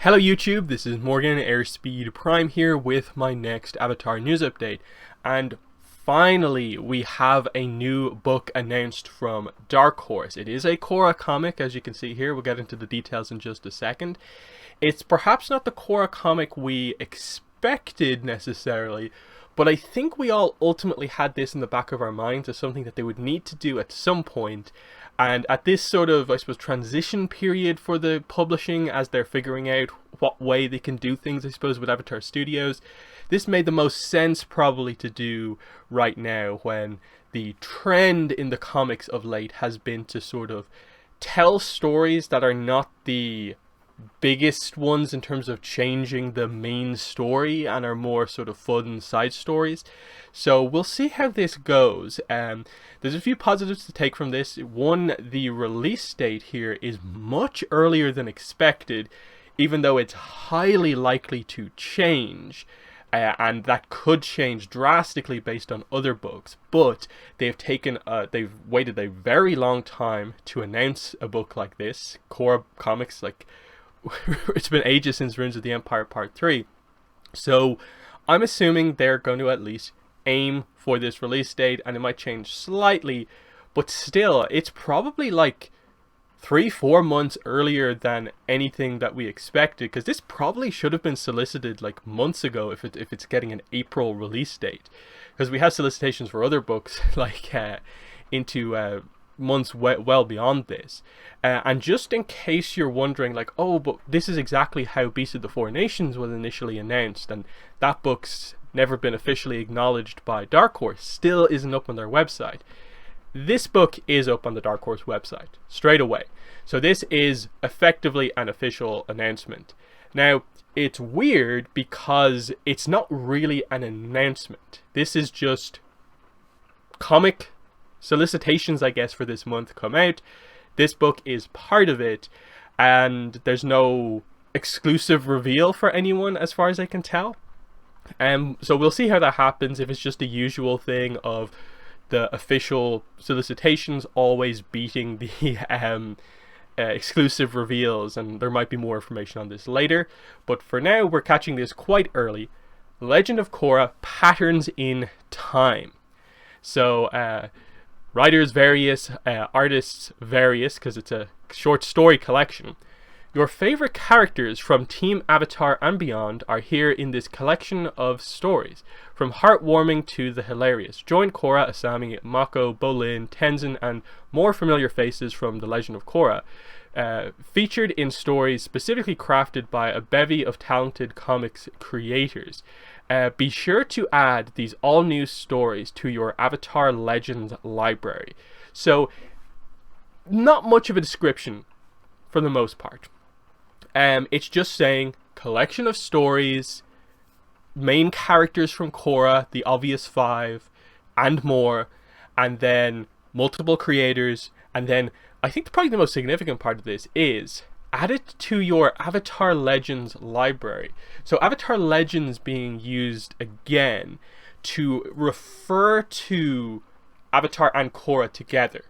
Hello YouTube, this is Morgan Airspeed Prime here with my next Avatar news update. And finally we have a new book announced from Dark Horse. It is a Korra comic, as you can see here. We'll get into the details in just a second. It's perhaps not the Korra comic we expected necessarily, but I think we all ultimately had this in the back of our minds as something that they would need to do at some point. And at this sort of, I suppose, transition period for the publishing, as they're figuring out what way they can do things, I suppose, with Avatar Studios, this made the most sense probably to do right now, when the trend in the comics of late has been to sort of tell stories that are not the biggest ones in terms of changing the main story and are more sort of fun side stories. So we'll see how this goes. There's a few positives to take from this. One, the release date here is much earlier than expected, even though it's highly likely to change. And that could change drastically based on other books, but they've waited a very long time to announce a book like this. Korra Comics, it's been ages since Ruins of the Empire Part 3. So I'm assuming they're going to at least aim for this release date, and it might change slightly, but still, it's probably like 3-4 months earlier than anything that we expected, because this probably should have been solicited like months ago if it's getting an April release date, because we have solicitations for other books into months well beyond this. And just in case you're wondering, like, oh, but this is exactly how Beast of the Four Nations was initially announced, and that book's never been officially acknowledged by Dark Horse, still isn't up on their website. This book is up on the Dark Horse website straight away. So this is effectively an official announcement. Now, it's weird because it's not really an announcement. This is just comic solicitations, I guess, for this month come out. This book is part of it, and there's no exclusive reveal for anyone as far as I can tell. So we'll see how that happens, if it's just the usual thing of the official solicitations always beating the exclusive reveals, and there might be more information on this later. But for now, we're catching this quite early. Legend of Korra: Patterns in Time. So writers various, artists various, because it's a short story collection. Your favorite characters from Team Avatar and beyond are here in this collection of stories, from heartwarming to the hilarious. Join Korra, Asami, Mako, Bolin, Tenzin, and more familiar faces from The Legend of Korra, featured in stories specifically crafted by a bevy of talented comics creators. Be sure to add these all-new stories to your Avatar Legends library. So, not much of a description for the most part. It's just saying collection of stories, main characters from Korra, the obvious 5, and more, and then multiple creators, and then I think probably the most significant part of this is add it to your Avatar Legends library. So Avatar Legends being used again to refer to Avatar and Korra together.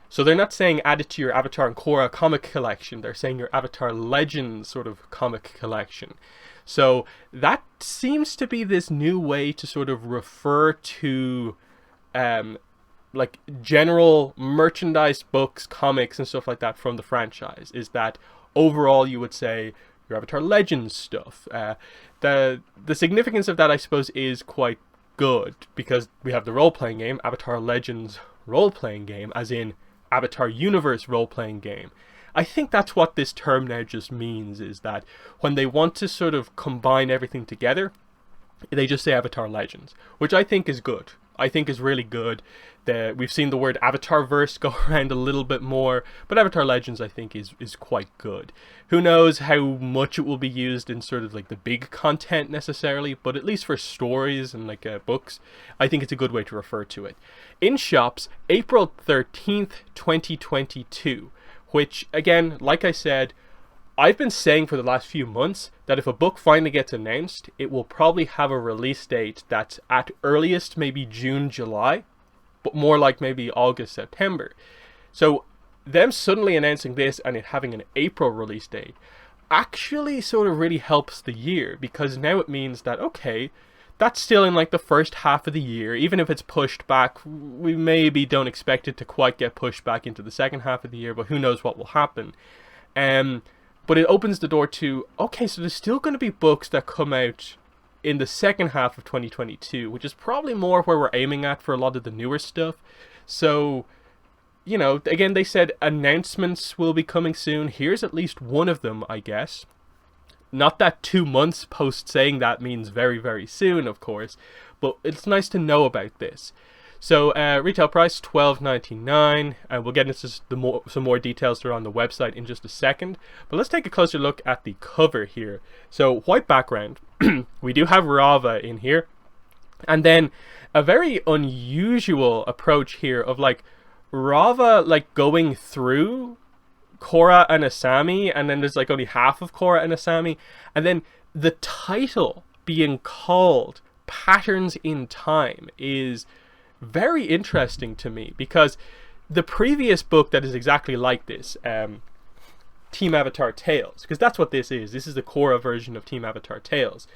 So they're not saying add it to your Avatar and Korra comic collection, they're saying your Avatar Legends sort of comic collection. So that seems to be this new way to sort of refer to like general merchandise, books, comics, and stuff like that from the franchise. Is that overall you would say your Avatar Legends stuff. The significance of that, I suppose, is quite good, because we have the role-playing game, Avatar Legends role-playing game, as in Avatar Universe role-playing game. I think that's what this term now just means, is that when they want to sort of combine everything together, they just say Avatar Legends, which I think is good. I think is really good. We've seen the word Avatarverse go around a little bit more, but Avatar Legends I think is quite good. Who knows how much it will be used in sort of like the big content necessarily, but at least for stories and like books, I think it's a good way to refer to it. In shops, April 13th, 2022, which again, like I said, I've been saying for the last few months that if a book finally gets announced, it will probably have a release date that's at earliest maybe June, July, but more like maybe August, September. So them suddenly announcing this and it having an April release date, actually sort of really helps the year, because now it means that, okay, that's still in like the first half of the year. Even if it's pushed back, we maybe don't expect it to quite get pushed back into the second half of the year, but who knows what will happen. But it opens the door to, okay, so there's still going to be books that come out in the second half of 2022, which is probably more where we're aiming at for a lot of the newer stuff. So, you know, again, they said announcements will be coming soon. Here's at least one of them, I guess. Not that 2 months post saying that means very, very soon, of course, but it's nice to know about this. So, retail price $12.99, and we'll get into some more details that are on the website in just a second. But let's take a closer look at the cover here. So, white background. We do have Rava in here, and then a very unusual approach here of like Rava like going through Korra and Asami, and then there's like only half of Korra and Asami, and then the title being called Patterns in Time is very interesting to me, because the previous book that is exactly like this, Team Avatar Tales, because that's what this is the Korra version of Team Avatar Tales.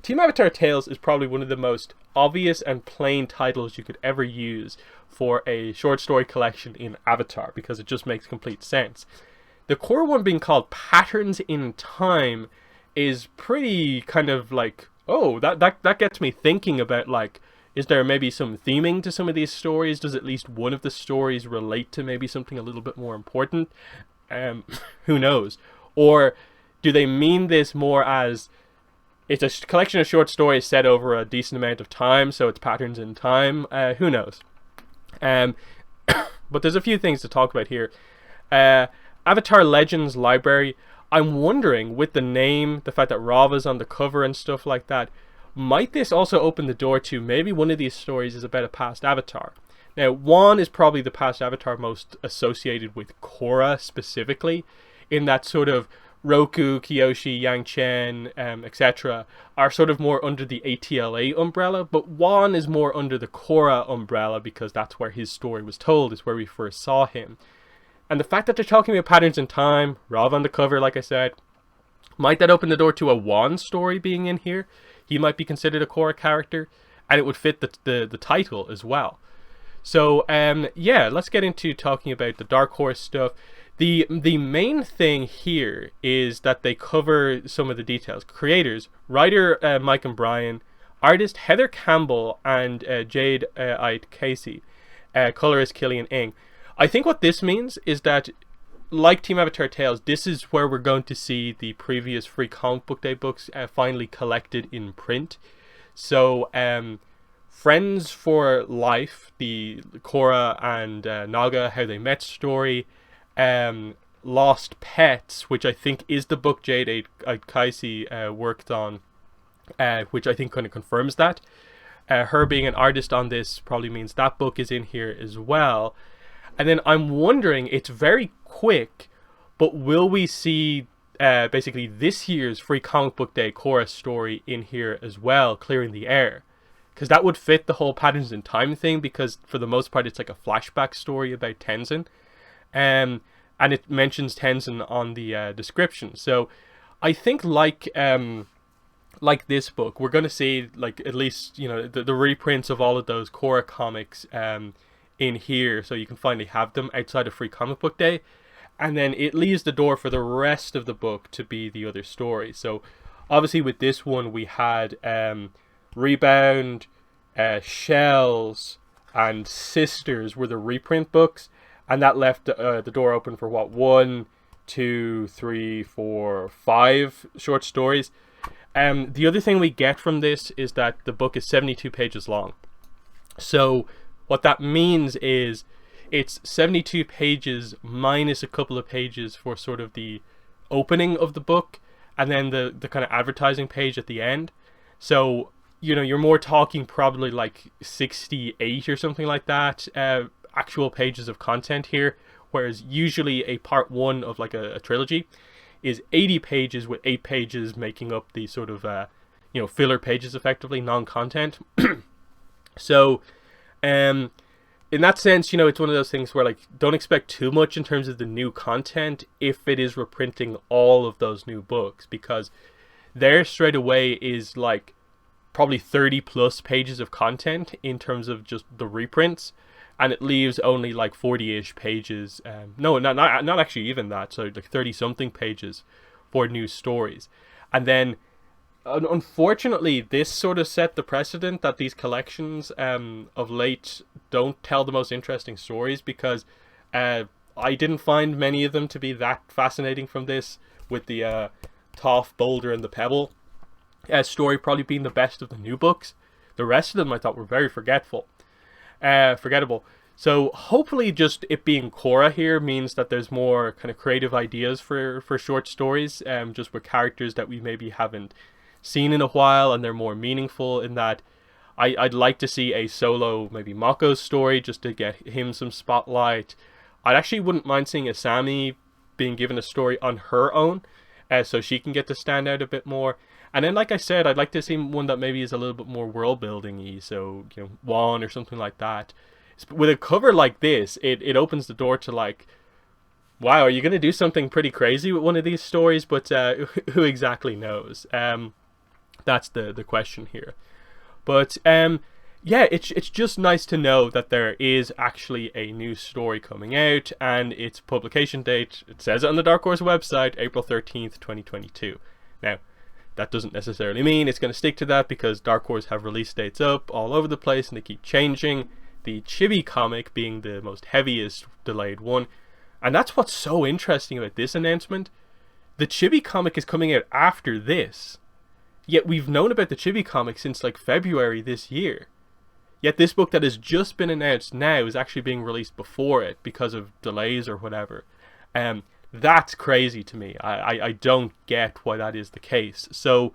Team Avatar Tales is probably one of the most obvious and plain titles you could ever use for a short story collection in Avatar, because it just makes complete sense. The Korra one being called Patterns in Time is pretty kind of like, oh, that gets me thinking about, like, is there maybe some theming to some of these stories? Does at least one of the stories relate to maybe something a little bit more important? Who knows? Or do they mean this more as it's a collection of short stories set over a decent amount of time, so it's Patterns in Time? Who knows? But there's a few things to talk about here. Avatar Legends Library. I'm wondering, with the name, the fact that Rava's on the cover and stuff like that, might this also open the door to maybe one of these stories is about a past Avatar? Now, one is probably the past Avatar most associated with Korra specifically, in that sort of Roku, Kyoshi, Yang Chen, etc. are sort of more under the ATLA umbrella, but Wan is more under the Korra umbrella, because that's where his story was told, is where we first saw him. And the fact that they're talking about Patterns in Time, Rav on the cover, like I said, might that open the door to a Wan story being in here? He might be considered a Korra character, and it would fit the title as well. So, yeah, let's get into talking about the Dark Horse stuff. The main thing here is that they cover some of the details. Creators, writer Mike and Brian, artist Heather Campbell and Jade Ait Casey, colorist Killian Ng. I think what this means is that, like Team Avatar Tales, this is where we're going to see the previous Free Comic Book Day books finally collected in print. So, Friends for Life, the Korra and Naga, How They Met story, Lost Pets, which I think is the book Jade Casey worked on, which I think kind of confirms that. Her being an artist on this probably means that book is in here as well. And then I'm wondering, it's very quick, but will we see basically this year's Free Comic Book Day Korra story in here as well, clearing the air? Because that would fit the whole Patterns in Time thing, because for the most part it's like a flashback story about Tenzin. And it mentions Tenzin on the description. So I think like this book, we're going to see, like, at least, you know, the reprints of all of those Korra comics in here, so you can finally have them outside of Free Comic Book Day. And then it leaves the door for the rest of the book to be the other story. So obviously with this one we had Rebound, Shells, and Sisters were the reprint books, and that left the door open for what, 1, 2, 3, 4, 5 short stories. The other thing we get from this is that the book is 72 pages long. So what that means is it's 72 pages minus a couple of pages for sort of the opening of the book, and then the kind of advertising page at the end. So, you know, you're more talking probably like 68 or something like that actual pages of content here, whereas usually a part 1 of like a trilogy is 80 pages, with 8 pages making up the sort of you know, filler pages, effectively non-content. So in that sense, you know, it's one of those things where, like, don't expect too much in terms of the new content if it is reprinting all of those new books, because there straight away is like probably 30 plus pages of content in terms of just the reprints, and it leaves only like 40-ish pages. No, not actually even that. So like 30 something pages for new stories, and then unfortunately, this sort of set the precedent that these collections of late don't tell the most interesting stories, because I didn't find many of them to be that fascinating from this, with the Toph, Boulder, and the Pebble story probably being the best of the new books. The rest of them I thought were very forgettable. So hopefully just it being Korra here means that there's more kind of creative ideas for short stories, just with characters that we maybe haven't seen in a while, and they're more meaningful in that. I'd like to see a solo, maybe Mako story, just to get him some spotlight. I actually wouldn't mind seeing Asami being given a story on her own, so she can get to stand out a bit more. And then, like I said, I'd like to see one that maybe is a little bit more world building-y, so, you know, Wan or something like that. With a cover like this, it opens the door to, like, wow, are you going to do something pretty crazy with one of these stories? But who exactly knows? That's the question here. But yeah, it's just nice to know that there is actually a new story coming out, and its publication date, it says it on the Dark Horse website, April 13th, 2022. Now, that doesn't necessarily mean it's going to stick to that, because Dark Horse have release dates up all over the place and they keep changing, the Chibi comic being the most heaviest delayed one. And that's what's so interesting about this announcement. The Chibi comic is coming out after this. Yet we've known about the Chibi comic since like February this year. Yet this book that has just been announced now is actually being released before it because of delays or whatever. That's crazy to me. I don't get why that is the case. So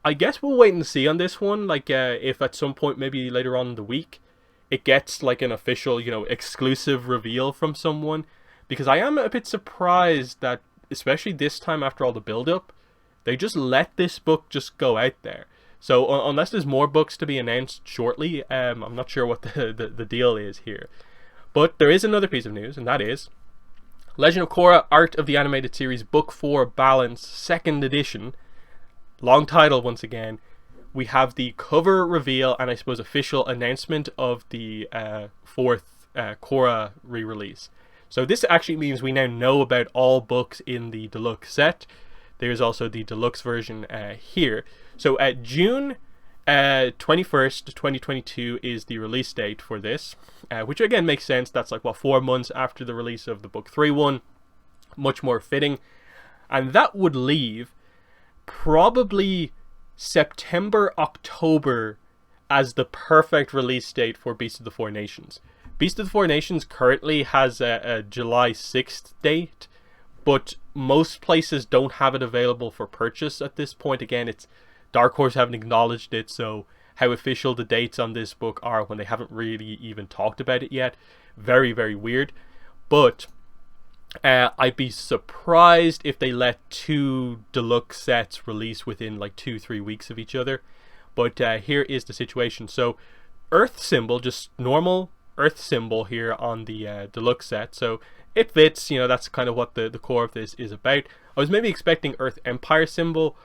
I guess we'll wait and see on this one. Like if at some point, maybe later on in the week, it gets like an official, you know, exclusive reveal from someone. Because I am a bit surprised that, especially this time after all the build-up, they just let this book just go out there. So unless there's more books to be announced shortly, I'm not sure what the deal is here. But there is another piece of news, and that is Legend of Korra Art of the Animated Series Book 4 Balance 2nd Edition. Long title once again. We have the cover reveal and I suppose official announcement of the 4th Korra re-release. So this actually means we now know about all books in the deluxe set. There's also the deluxe version here. So June 21st, 2022 is the release date for this, which again makes sense. That's like, what, 4 months after the release of the Book 3 one. Much more fitting. And that would leave probably September, October as the perfect release date for Beast of the Four Nations. Beast of the Four Nations currently has a July 6th date, but most places don't have it available for purchase at this point. Again, it's Dark Horse haven't acknowledged it, so how official the dates on this book are when they haven't really even talked about it yet. Very, very weird. But I'd be surprised if they let 2 deluxe sets release within like 2-3 weeks of each other. But here is the situation. So Earth symbol, just normal Earth symbol here on the deluxe set. So it fits, you know, that's kind of what the core of this is about. I was maybe expecting Earth Empire symbol,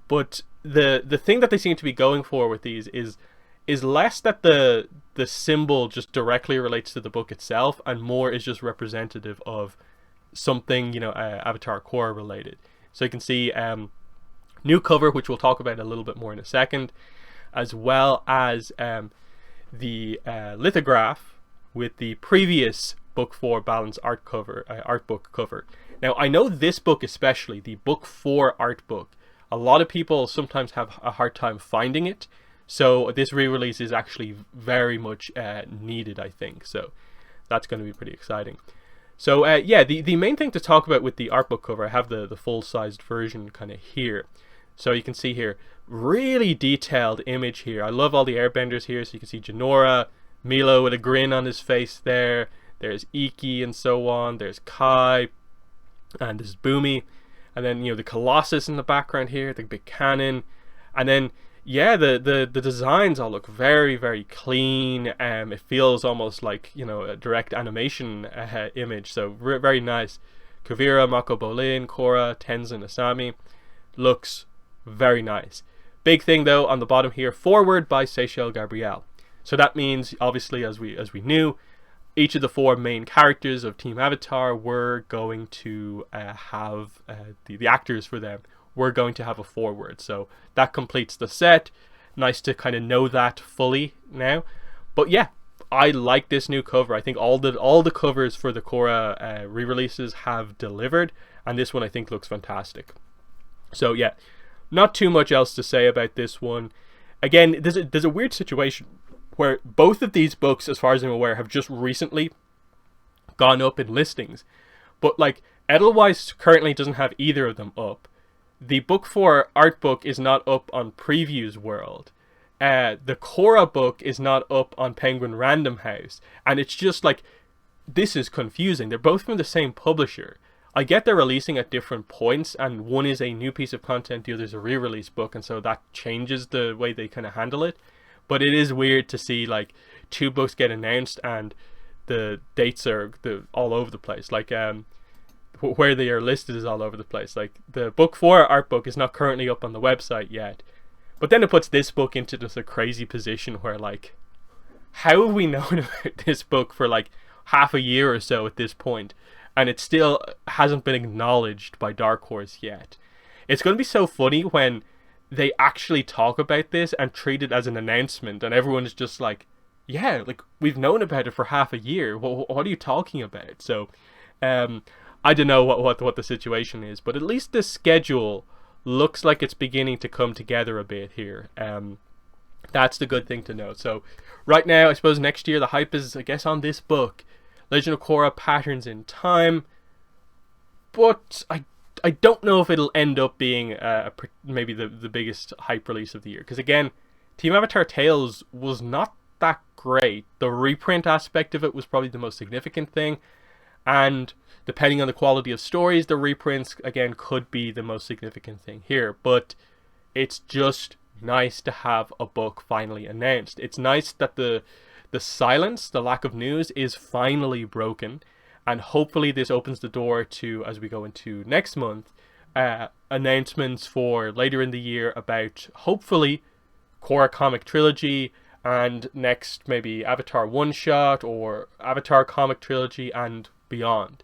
but the thing that they seem to be going for with these is less that the symbol just directly relates to the book itself, and more is just representative of something, you know, Avatar Korra related. So you can see new cover, which we'll talk about a little bit more in a second, as well as the lithograph with the previous Book 4 Balance art book cover. Now, I know this book especially, the Book 4 art book, a lot of people sometimes have a hard time finding it, so this re-release is actually very much needed, I think. So that's going to be pretty exciting. So yeah, the main thing to talk about with the art book cover, I have the full-sized version kind of here. So you can see here, really detailed image here. I love all the airbenders here. So you can see Jinora, Milo with a grin on his face there. There's Iki and so on. There's Kai, and there's Boomy. And then, you know, the Colossus in the background here, the big cannon. And then, yeah, the designs all look very, very clean. It feels almost like, you know, a direct animation image, so very nice. Kuvira, Mako Bolin, Korra, Tenzin, Asami, looks very nice. Big thing though on the bottom here, forward by Seychelles Gabriel. So that means, obviously, as we knew, each of the 4 main characters of Team Avatar were going to have the actors for them were going to have a forward. So that completes the set. Nice to kind of know that fully now. But yeah, I like this new cover. I think all the covers for the Korra re-releases have delivered, and this one I think looks fantastic. So yeah, not too much else to say about this one. Again, there's a weird situation where both of these books, as far as I'm aware, have just recently gone up in listings. But like, Edelweiss currently doesn't have either of them up. The book 4 art book is not up on Previews World. The Korra book is not up on Penguin Random House. And it's just like, this is confusing. They're both from the same publisher. I get they're releasing at different points, and one is a new piece of content, the other is a re-release book, and so that changes the way they kind of handle it. But it is weird to see like 2 books get announced and the dates are all over the place. Like where they are listed is all over the place. Like the book 4 art book is not currently up on the website yet. But then it puts this book into just a crazy position where, like, how have we known about this book for like half a year or so at this point, and it still hasn't been acknowledged by Dark Horse yet? It's going to be so funny when they actually talk about this and treat it as an announcement, and everyone is just like, yeah, like, we've known about it for half a year. What are you talking about? So, I don't know what the situation is, but at least the schedule looks like it's beginning to come together a bit here. That's the good thing to know. So right now, I suppose next year the hype is, I guess, on this book, Legend of Korra Patterns in Time. But I don't know if it'll end up being maybe the biggest hype release of the year. Because again, Team Avatar Tales was not that great. The reprint aspect of it was probably the most significant thing. And depending on the quality of stories, the reprints, again, could be the most significant thing here. But it's just nice to have a book finally announced. It's nice that the silence, the lack of news, is finally broken. And hopefully this opens the door to, as we go into next month, announcements for later in the year about, hopefully, Korra Comic Trilogy, and next maybe Avatar one-shot or Avatar Comic Trilogy and beyond.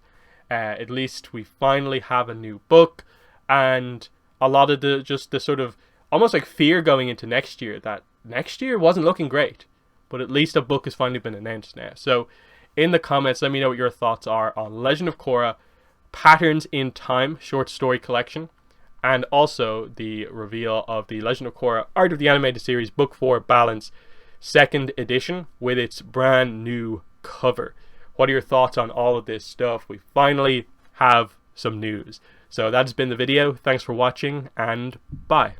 At least we finally have a new book, and a lot of the sort of almost like fear going into next year, that next year wasn't looking great, but at least a book has finally been announced now. So in the comments, let me know what your thoughts are on Legend of Korra Patterns in Time short story collection, and also the reveal of the Legend of Korra Art of the Animated Series Book 4 Balance 2nd edition with its brand new cover. What are your thoughts on all of this stuff? We finally have some news. So that's been the video. Thanks for watching, and bye.